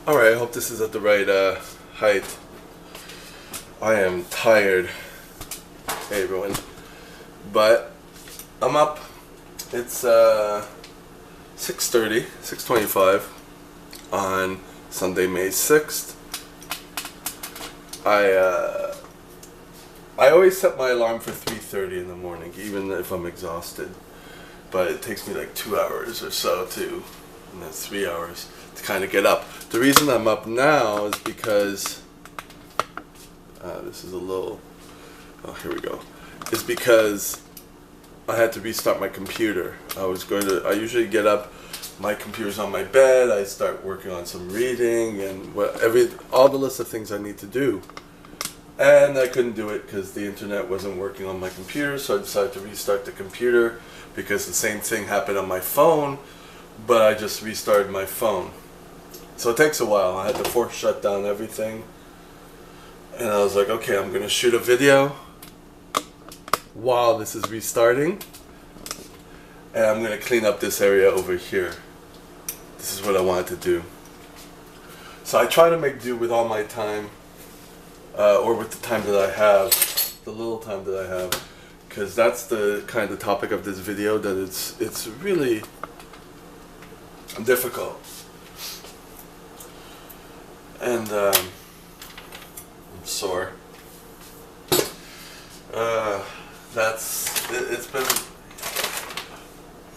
Alright, I hope this is at the right height. I am tired. Hey everyone. But I'm up. It's 6:30, 6:25 on Sunday, May 6th. I always set my alarm for 3:30 in the morning, even if I'm exhausted. But it takes me like 2 hours or so and then 3 hours to kind of get up. The reason I'm up now is because this is a little. Oh, here we go. Is because I had to restart my computer. I usually get up, my computer's on my bed, I start working on some reading and all the list of things I need to do. And I couldn't do it because the internet wasn't working on my computer, so I decided to restart the computer because the same thing happened on my phone, but I just restarted my phone. So it takes a while. I had to force shut down everything. And I was like, okay, I'm going to shoot a video while this is restarting. And I'm going to clean up this area over here. This is what I wanted to do. So I try to make do with all my time, or with the time that I have, the little time that I have. Because that's the kind of topic of this video, that it's really difficult. And I'm sore. It's been,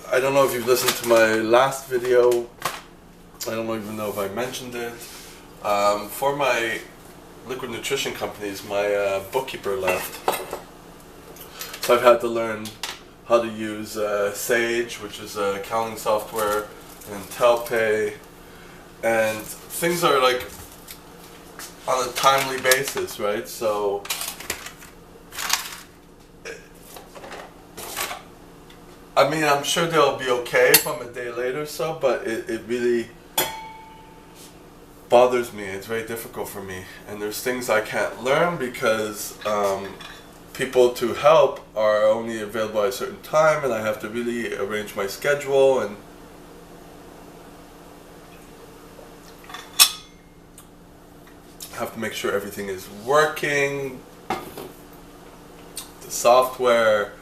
I don't know if you've listened to my last video. I don't even know if I mentioned it. For my liquid nutrition companies, my bookkeeper left. So I've had to learn how to use Sage, which is accounting software, and Telpay, and things are like on a timely basis, right? So I mean, I'm sure they'll be okay if I'm a day late or so, but it really bothers me. It's very difficult for me, and there's things I can't learn because people to help are only available at a certain time, and I have to really arrange my schedule and have to make sure everything is working, the software,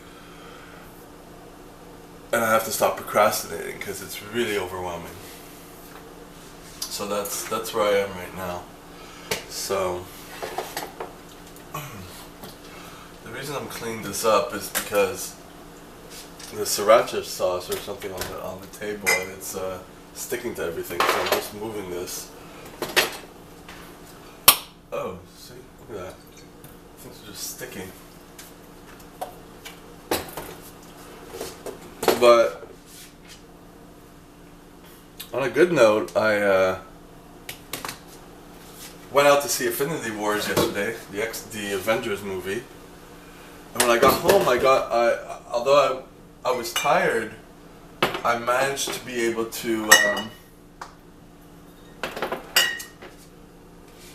and I have to stop procrastinating because it's really overwhelming. So that's where I am right now. So the reason I'm cleaning this up is because the sriracha sauce or something on the table, and it's sticking to everything. So I'm just moving this. Oh, see, look at that. Things are just sticking. But on a good note, I went out to see Infinity Wars yesterday, the Avengers movie. And when I got home, although I was tired, I managed to be able to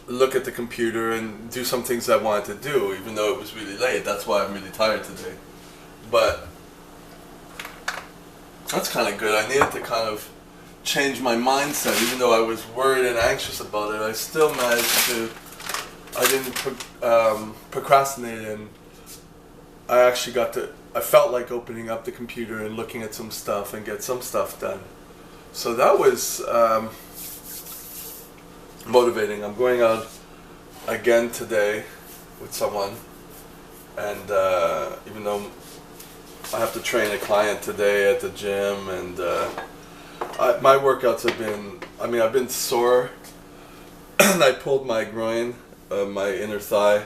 look at the computer and do some things I wanted to do, even though it was really late. That's why I'm really tired today. But that's kind of good. I needed to kind of change my mindset, even though I was worried and anxious about it. I still managed to. I didn't procrastinate, and I actually I felt like opening up the computer and looking at some stuff and get some stuff done. So that was motivating. I'm going out again today with someone, and even though I have to train a client today at the gym, and my workouts have been, I've been sore, and I pulled my groin, my inner thigh,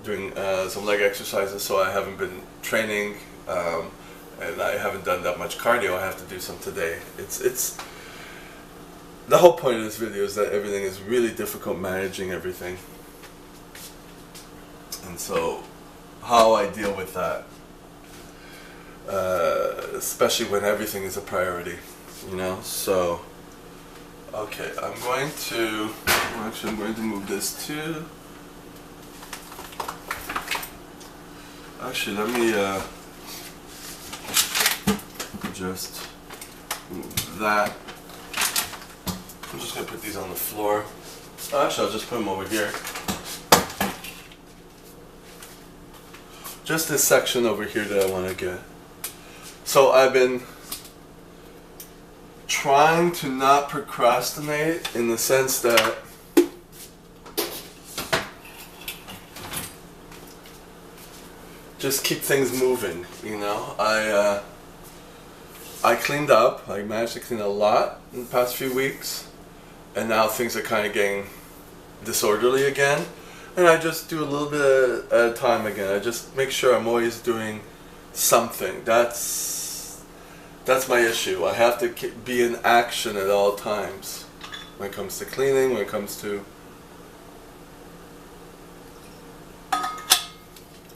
doing some leg exercises, so I haven't been training, and I haven't done that much cardio. I have to do some today. It's the whole point of this video is that everything is really difficult managing everything, and so how I deal with that, especially when everything is a priority, so okay, I'm going to move this too. Actually, let me just move that. I'm just gonna put these on the floor. Oh, actually, I'll just put them over here. Just this section over here that I want to get. So I've been trying to not procrastinate in the sense that just keep things moving, you know. I cleaned up. I managed to clean a lot in the past few weeks, and now things are kind of getting disorderly again. And I just do a little bit at a time again. I just make sure I'm always doing something. That's my issue. I have to be in action at all times. When it comes to cleaning, when it comes to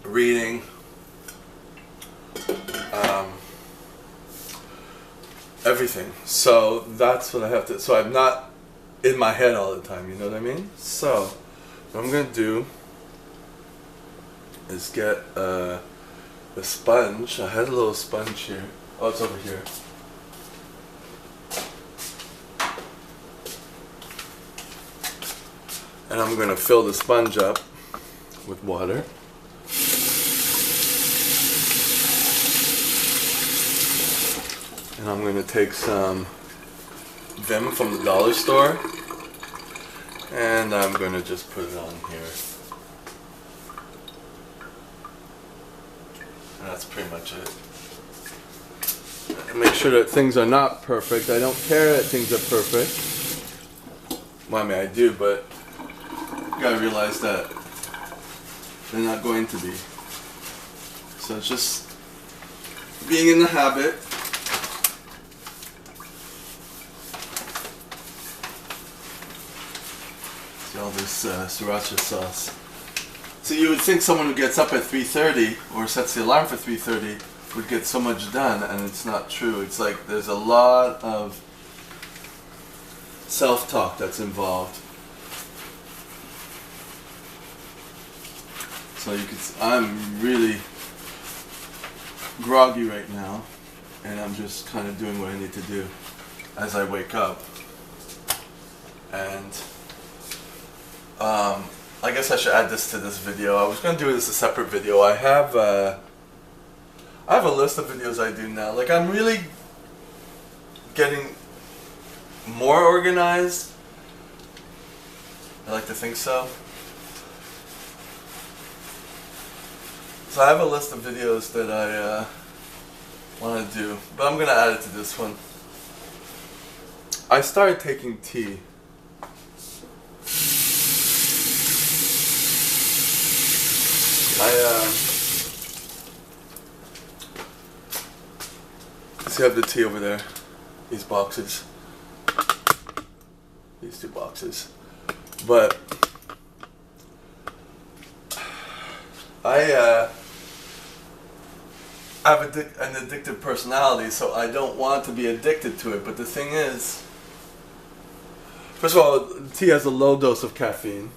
reading, everything. So that's what I have to. So I'm not in my head all the time. You know what I mean? So what I'm gonna do is get a sponge. I had a little sponge here. Oh, it's over here. And I'm gonna fill the sponge up with water. And I'm gonna take some Vim from the dollar store. And I'm going to just put it on here. And that's pretty much it. And make sure that things are not perfect. I don't care that things are perfect. Well, I mean, I do, but you gotta realize that they're not going to be. So it's just being in the habit. All this sriracha sauce. So you would think someone who gets up at 3:30 or sets the alarm for 3:30 would get so much done, and it's not true. It's like there's a lot of self-talk that's involved. So you could. I'm really groggy right now, and I'm just kind of doing what I need to do as I wake up. And I guess I should add this to this video. I was going to do this a separate video. I have a list of videos I do now. Like, I'm really getting more organized. I like to think so. So I have a list of videos that I want to do, but I'm going to add it to this one. I started taking tea. See, I have the tea over there. These boxes. These two boxes. But I have an addictive personality, so I don't want to be addicted to it. But the thing is, first of all, tea has a low dose of caffeine.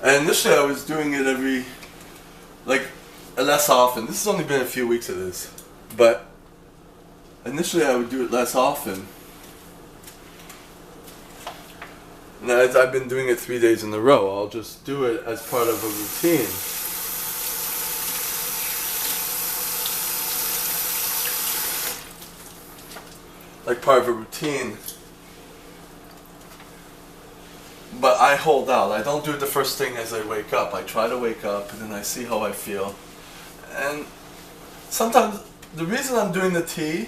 And initially I was doing it less often. This has only been a few weeks of this. But initially I would do it less often. Now as I've been doing it 3 days in a row, I'll just do it as part of a routine. Like part of a routine. But I hold out. I don't do it the first thing as I wake up. I try to wake up and then I see how I feel. And sometimes the reason I'm doing the tea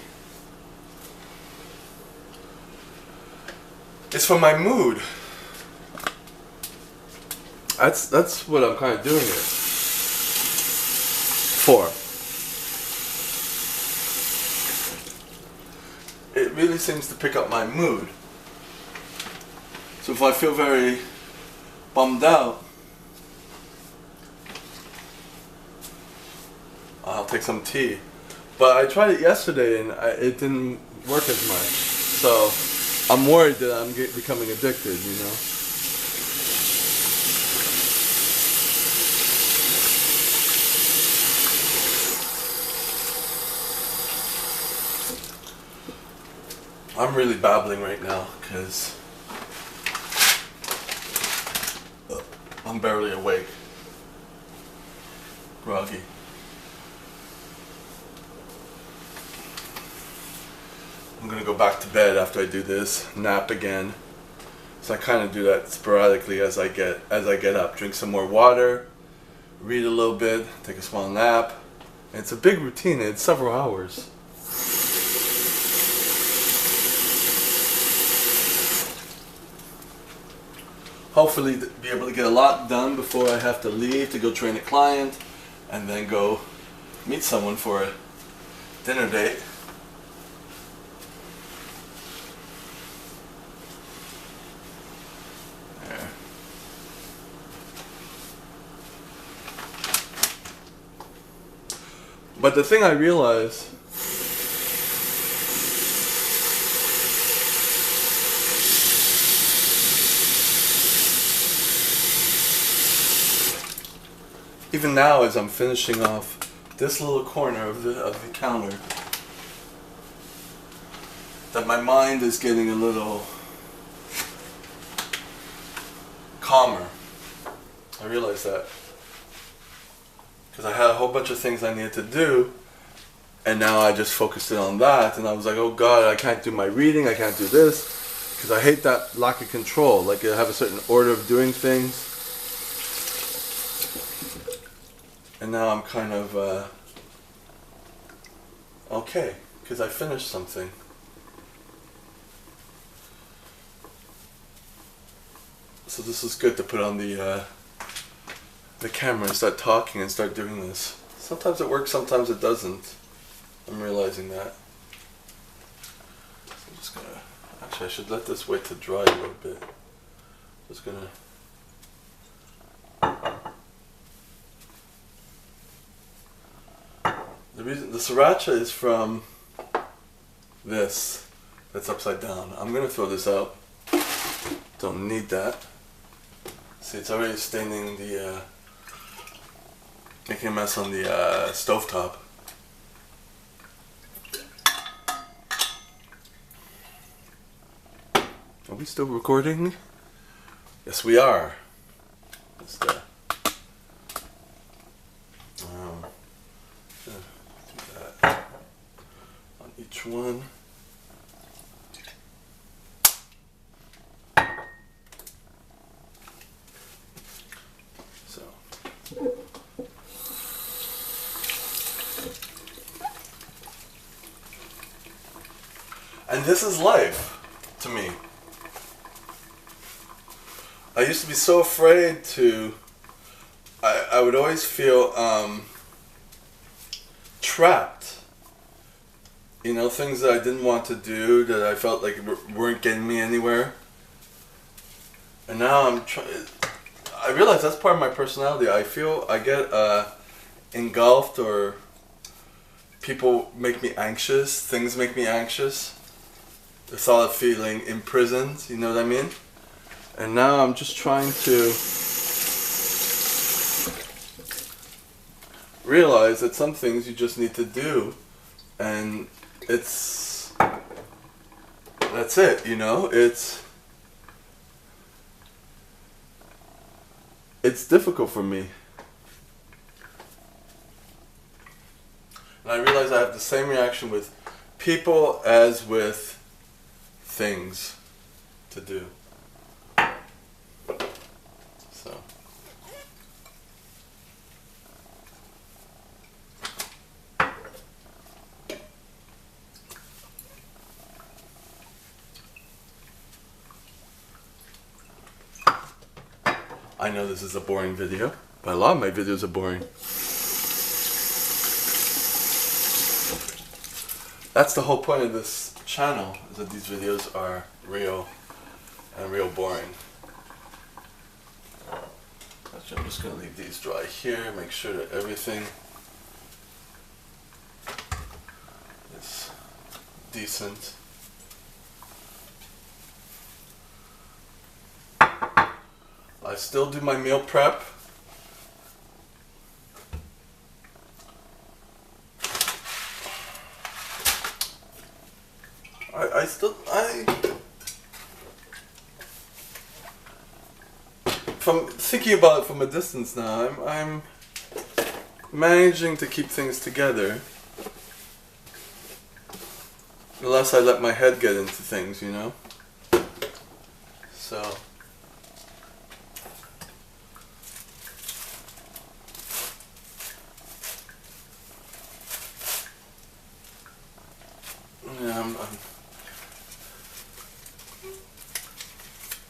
is for my mood. That's what I'm kind of doing it for. It really seems to pick up my mood. So if I feel very bummed out, I'll take some tea. But I tried it yesterday and it didn't work as much. So I'm worried that I'm becoming addicted, you know. I'm really babbling right now because I'm barely awake. Groggy. I'm gonna go back to bed after I do this, nap again. So I kind of do that sporadically as I get up. Drink some more water, read a little bit, take a small nap. And it's a big routine. It's several hours. Hopefully be able to get a lot done before I have to leave to go train a client and then go meet someone for a dinner date. There. But the thing I realize even now, as I'm finishing off this little corner of the counter, that my mind is getting a little calmer. I realize that because I had a whole bunch of things I needed to do, and now I just focused in on that, and I was like, oh God, I can't do my reading, I can't do this, because I hate that lack of control. Like I have a certain order of doing things. And now I'm kind of okay, because I finished something. So this is good to put on the camera and start talking and start doing this. Sometimes it works, sometimes it doesn't. I'm realizing that. So I'm just gonna, actually I should let this wait to dry a little bit. Just gonna. The sriracha is from this that's upside down. I'm gonna throw this out. Don't need that. See, it's already staining the, making a mess on the stovetop. Are we still recording? Yes, we are. Just, do that on each one. So. And this is life to me. I used to be so afraid to, I would always feel trapped. You know, things that I didn't want to do, that I felt like weren't getting me anywhere. And now I realize that's part of my personality. I feel I get engulfed, or people make me anxious, things make me anxious. The thought of feeling imprisoned, you know what I mean? And now I'm just trying to realize that some things you just need to do, and that's it, you know? It's difficult for me. And I realize I have the same reaction with people as with things to do. So. I know this is a boring video, but a lot of my videos are boring. That's the whole point of this channel, is that these videos are real and real boring. Actually, I'm just going to leave these dry here, make sure that everything is decent. I still do my meal prep. from thinking about it from a distance now, I'm managing to keep things together. Unless I let my head get into things, you know? So. Yeah, I'm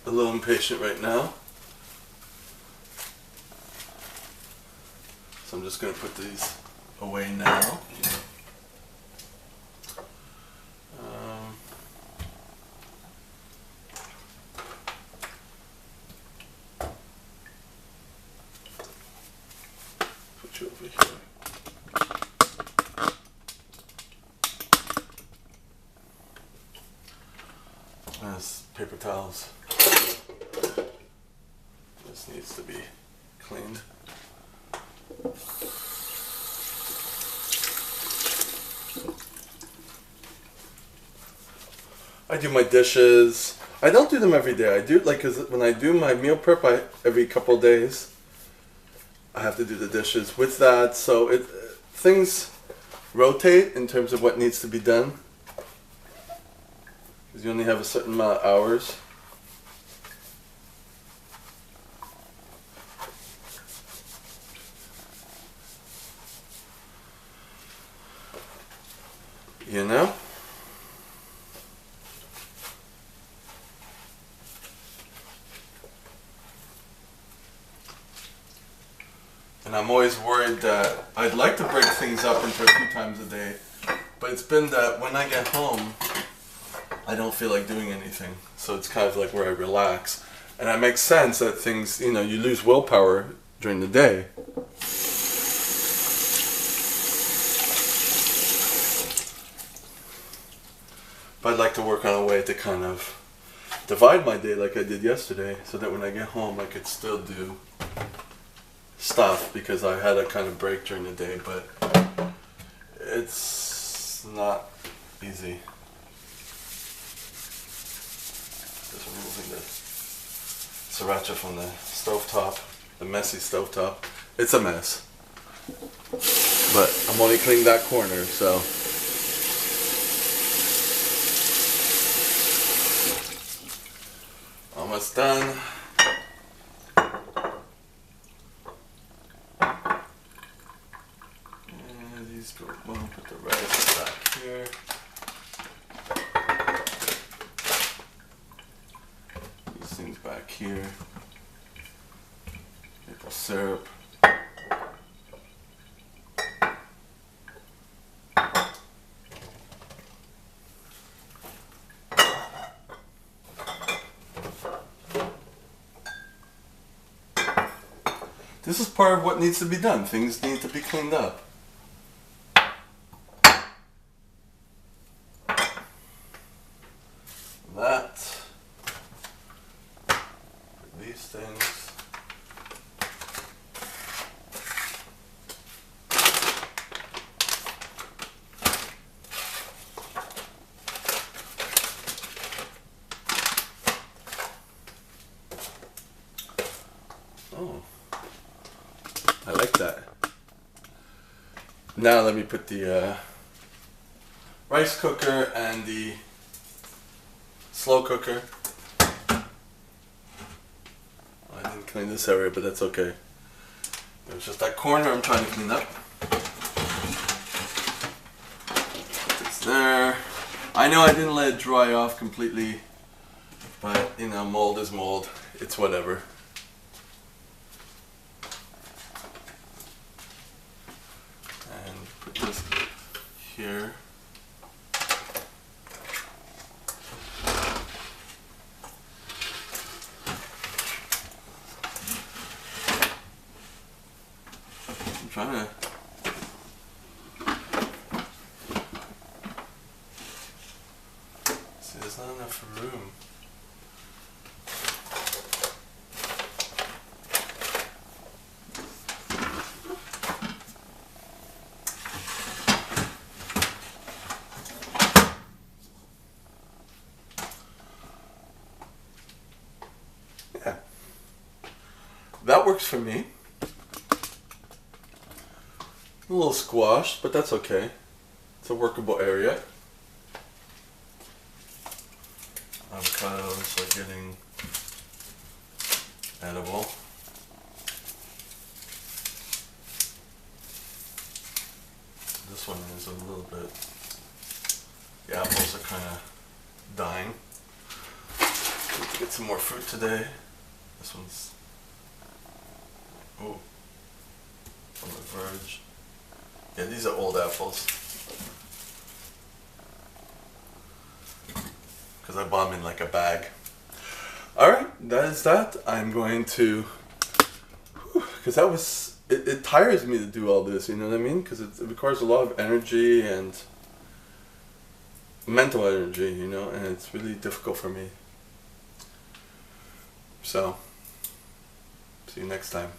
a little impatient right now. So I'm just going to put these away now. Put you over here. There's paper towels. This needs to be cleaned. I do my dishes. I don't do them every day. I do like, cause when I do my meal prep, every couple of days I have to do the dishes with that. So things rotate in terms of what needs to be done. Because you only have a certain amount of hours. You know? And I'm always worried that I'd like to break things up into a few times a day, but it's been that when I get home, I don't feel like doing anything. So it's kind of like where I relax. And it makes sense that things, you know, you lose willpower during the day. But I'd like to work on a way to kind of divide my day like I did yesterday, so that when I get home I could still do stuff, because I had a kind of break during the day, but it's not easy. Just removing the sriracha from the stovetop, the messy stovetop. It's a mess, but I'm only cleaning that corner, so. Almost done. And these go, well, put the rice back here. These things back here. Maple syrup. This is part of what needs to be done. Things need to be cleaned up. That. These things. Oh. I like that. Now let me put the rice cooker and the slow cooker. I didn't clean this area, but that's okay. It was just that corner I'm trying to clean up. It's there. I know I didn't let it dry off completely, but you know, mold is mold. It's whatever. This here. I'm trying to see, there's not enough room. that works for me. A little squashed, but that's okay. It's a workable area. Avocados are getting edible. This one is a little bit, the apples are kind of dying. Need to get some more fruit today. This one's, oh, on the verge. Yeah, these are old apples. Because I bought them in like a bag. Alright, that is that. I'm going to, because that was, it tires me to do all this, you know what I mean? Because it requires a lot of energy and mental energy, you know, and it's really difficult for me. So, see you next time.